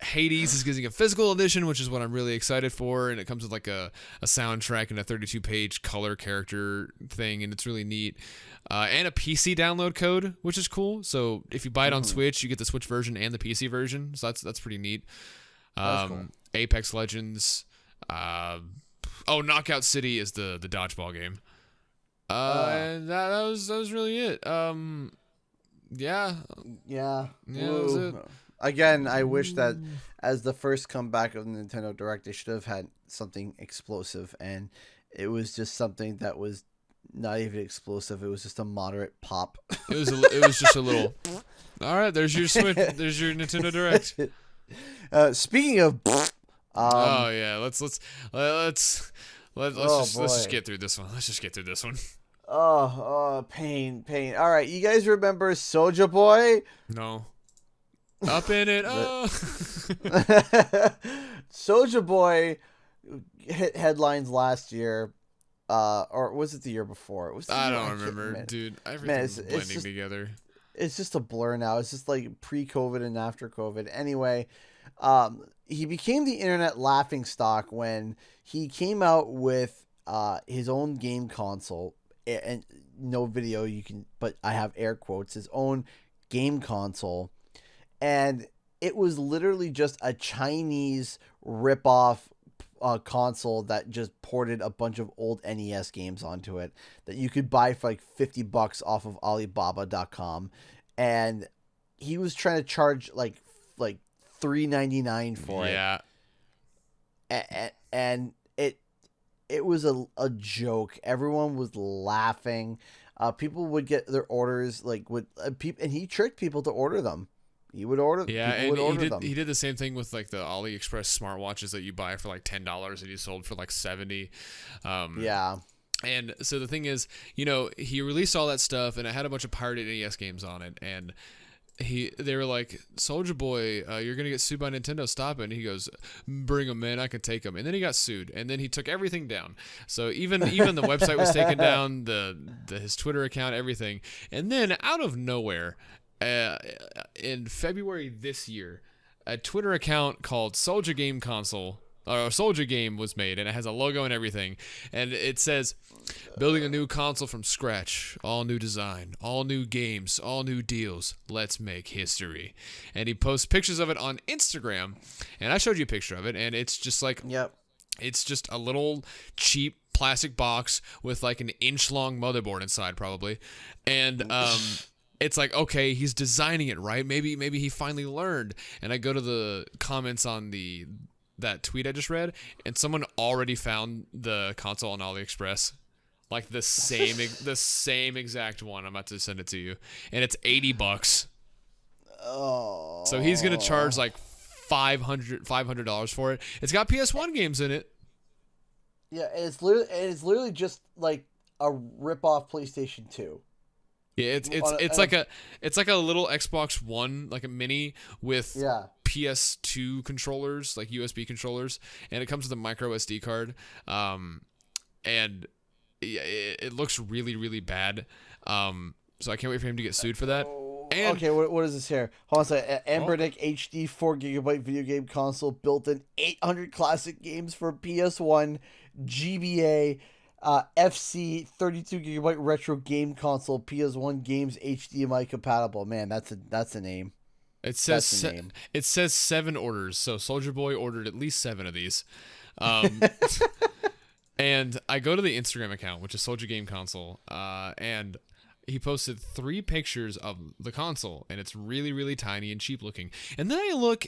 Hades is getting a physical edition, which is what I'm really excited for, and it comes with like a soundtrack and a 32-page color character thing, and it's really neat. And a PC download code, which is cool. So if you buy it on Switch, you get the Switch version and the PC version. So that's pretty neat. That's cool. Apex Legends. Knockout City is the dodgeball game. And that was really it. Yeah. Yeah. That was it. Again, I wish that as the first comeback of the Nintendo Direct, they should have had something explosive, and it was just something that was not even explosive. It was just a moderate pop. It was just a little. All right, there's your Switch. There's your Nintendo Direct. Speaking of, oh yeah, let's just get through this one. Let's just get through this one. Pain. All right, you guys remember Soulja Boy? No. Up in it. Oh. Soulja Boy hit headlines last year, or was it the year before? I don't remember, dude. Everything's blending together. It's just a blur now. It's just like pre-COVID and after COVID. Anyway, he became the internet laughingstock when he came out with his own game console, and no video but I have air quotes, his own game console. And it was literally just a Chinese ripoff console that just ported a bunch of old NES games onto it that you could buy for like $50 off of Alibaba.com. And he was trying to charge like $3.99 for it. Yeah. And it was a joke. Everyone was laughing. People would get their orders and he tricked people to order them. He would order. Yeah, and he did the same thing with like the AliExpress smartwatches that you buy for like $10 and he sold for like $70. Yeah. And so the thing is, he released all that stuff and it had a bunch of pirated NES games on it, and they were like, Soulja Boy, you're gonna get sued by Nintendo, stop it. And he goes, bring them in, I can take them. And then he got sued, and then he took everything down. So even the website was taken down, his Twitter account, everything. And then out of nowhere, in February this year, a Twitter account called SoljaGame Console, or SoljaGame, was made, and it has a logo and everything, and it says, building a new console from scratch, all new design, all new games, all new deals, let's make history. And he posts pictures of it on Instagram, and I showed you a picture of it, and it's just like, yep, it's just a little cheap plastic box with like an inch-long motherboard inside, probably, and it's like, okay, he's designing it right. Maybe he finally learned. And I go to the comments on that tweet I just read, and someone already found the console on AliExpress, like the same exact one. I'm about to send it to you, and it's $80. Oh. So he's gonna charge like $500 for it. It's got PS1 games in it. Yeah, and it's literally just like a rip-off PlayStation 2. Yeah, it's like a little Xbox One, like a mini with PS2 controllers, like USB controllers, and it comes with a micro SD card. And it looks really, really bad. So I can't wait for him to get sued for that. And okay, what is this here? Hold on a second. Ambernick HD 4GB video game console built in 800 classic games for PS1, GBA, FC 32GB retro game console, PS1 games HDMI compatible. Man, that's a name. It says 7 orders. So Soulja Boy ordered at least 7 of these. And I go to the Instagram account, which is SoljaGame Console, and he posted 3 pictures of the console, and it's really, really tiny and cheap looking. And then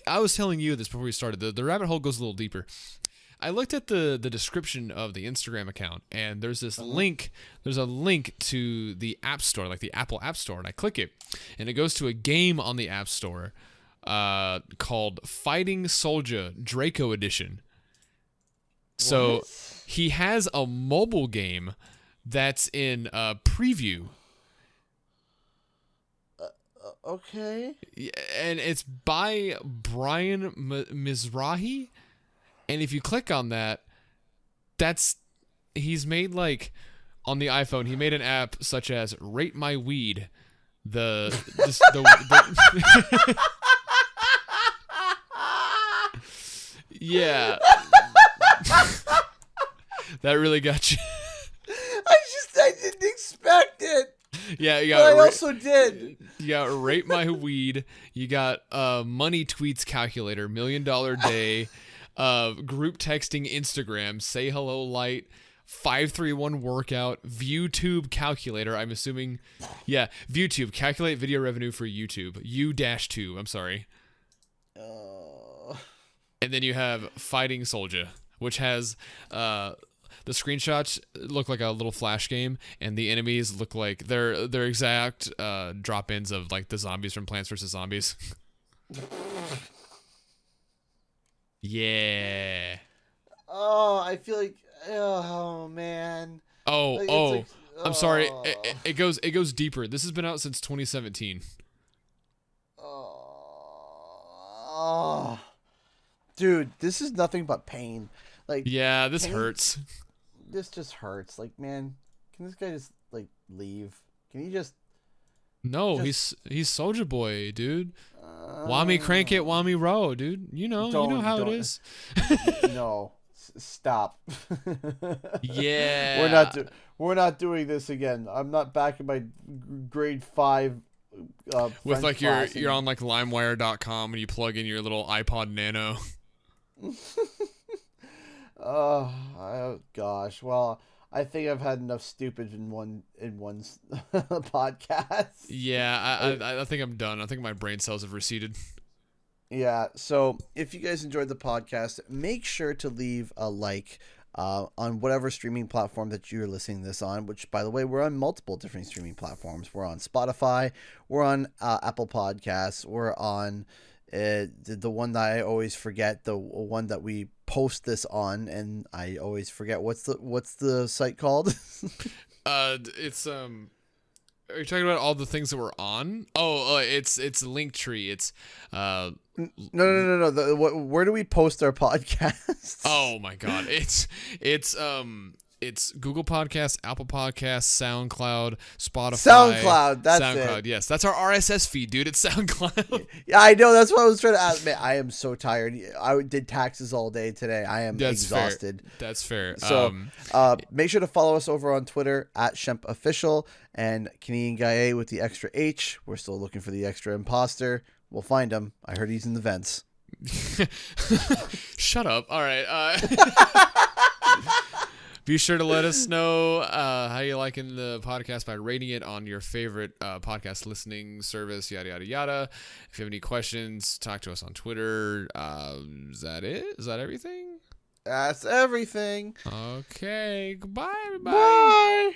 I was telling you this before we started, the rabbit hole goes a little deeper. I looked at the description of the Instagram account, and there's this link. There's a link to the App Store, like the Apple App Store, and I click it, and it goes to a game on the App Store called Fighting Soulja Draco Edition. So he has a mobile game that's in preview. Okay. And it's by Brian Mizrahi. And if you click on that, he's made like on the iPhone, he made an app such as Rate My Weed. Yeah. That really got you. I didn't expect it. Yeah, but I also did. You got Rate My Weed. You got Money Tweets Calculator, $1 Million Day, group texting Instagram, Say Hello Light, 531 Workout, ViewTube Calculator. I'm assuming, yeah, ViewTube, calculate video revenue for YouTube. U-2, I'm sorry. And then you have Fighting Soulja, which has the screenshots look like a little flash game, and the enemies look like they're exact drop-ins of like the zombies from Plants vs. Zombies. Yeah. Oh, I feel like, oh man. Like, I'm sorry. It goes deeper. This has been out since 2017. Oh, dude, this is nothing but pain. Like, yeah, this hurts. This just hurts. Like, man, can this guy just like leave? Can he just? No, he's Soulja Boy, dude. Wami crank it, Wami row, dude. You know how it is. No, stop. Yeah, we're not doing this again. I'm not back in my grade 5. With like you're on like LimeWire.com and you plug in your little iPod Nano. Oh gosh. Well, I think I've had enough stupid in one podcast. Yeah, I think I'm done. I think my brain cells have receded. Yeah. So if you guys enjoyed the podcast, make sure to leave a like on whatever streaming platform that you're listening to this on, which, by the way, we're on multiple different streaming platforms. We're on Spotify. We're on Apple Podcasts. We're on the one that I always forget, the one that we post this on, and I always forget what's the site called. It's Are you talking about all the things that we're on? It's Linktree. It's No. Where do we post our podcasts? Oh my god. It's Google Podcasts, Apple Podcasts, SoundCloud, Spotify. SoundCloud, that's SoundCloud, it. Yes. That's our RSS feed, dude. It's SoundCloud. Yeah, I know. That's what I was trying to ask. Man, I am so tired. I did taxes all day today. I am exhausted. Fair. That's fair. So make sure to follow us over on Twitter at Shemp Official and Canadian Guy A with the extra H. We're still looking for the extra imposter. We'll find him. I heard he's in the vents. Shut up. All right. Be sure to let us know how you're liking the podcast by rating it on your favorite podcast listening service, yada, yada, yada. If you have any questions, talk to us on Twitter. Is that it? Is that everything? That's everything. Okay. Goodbye, everybody. Bye.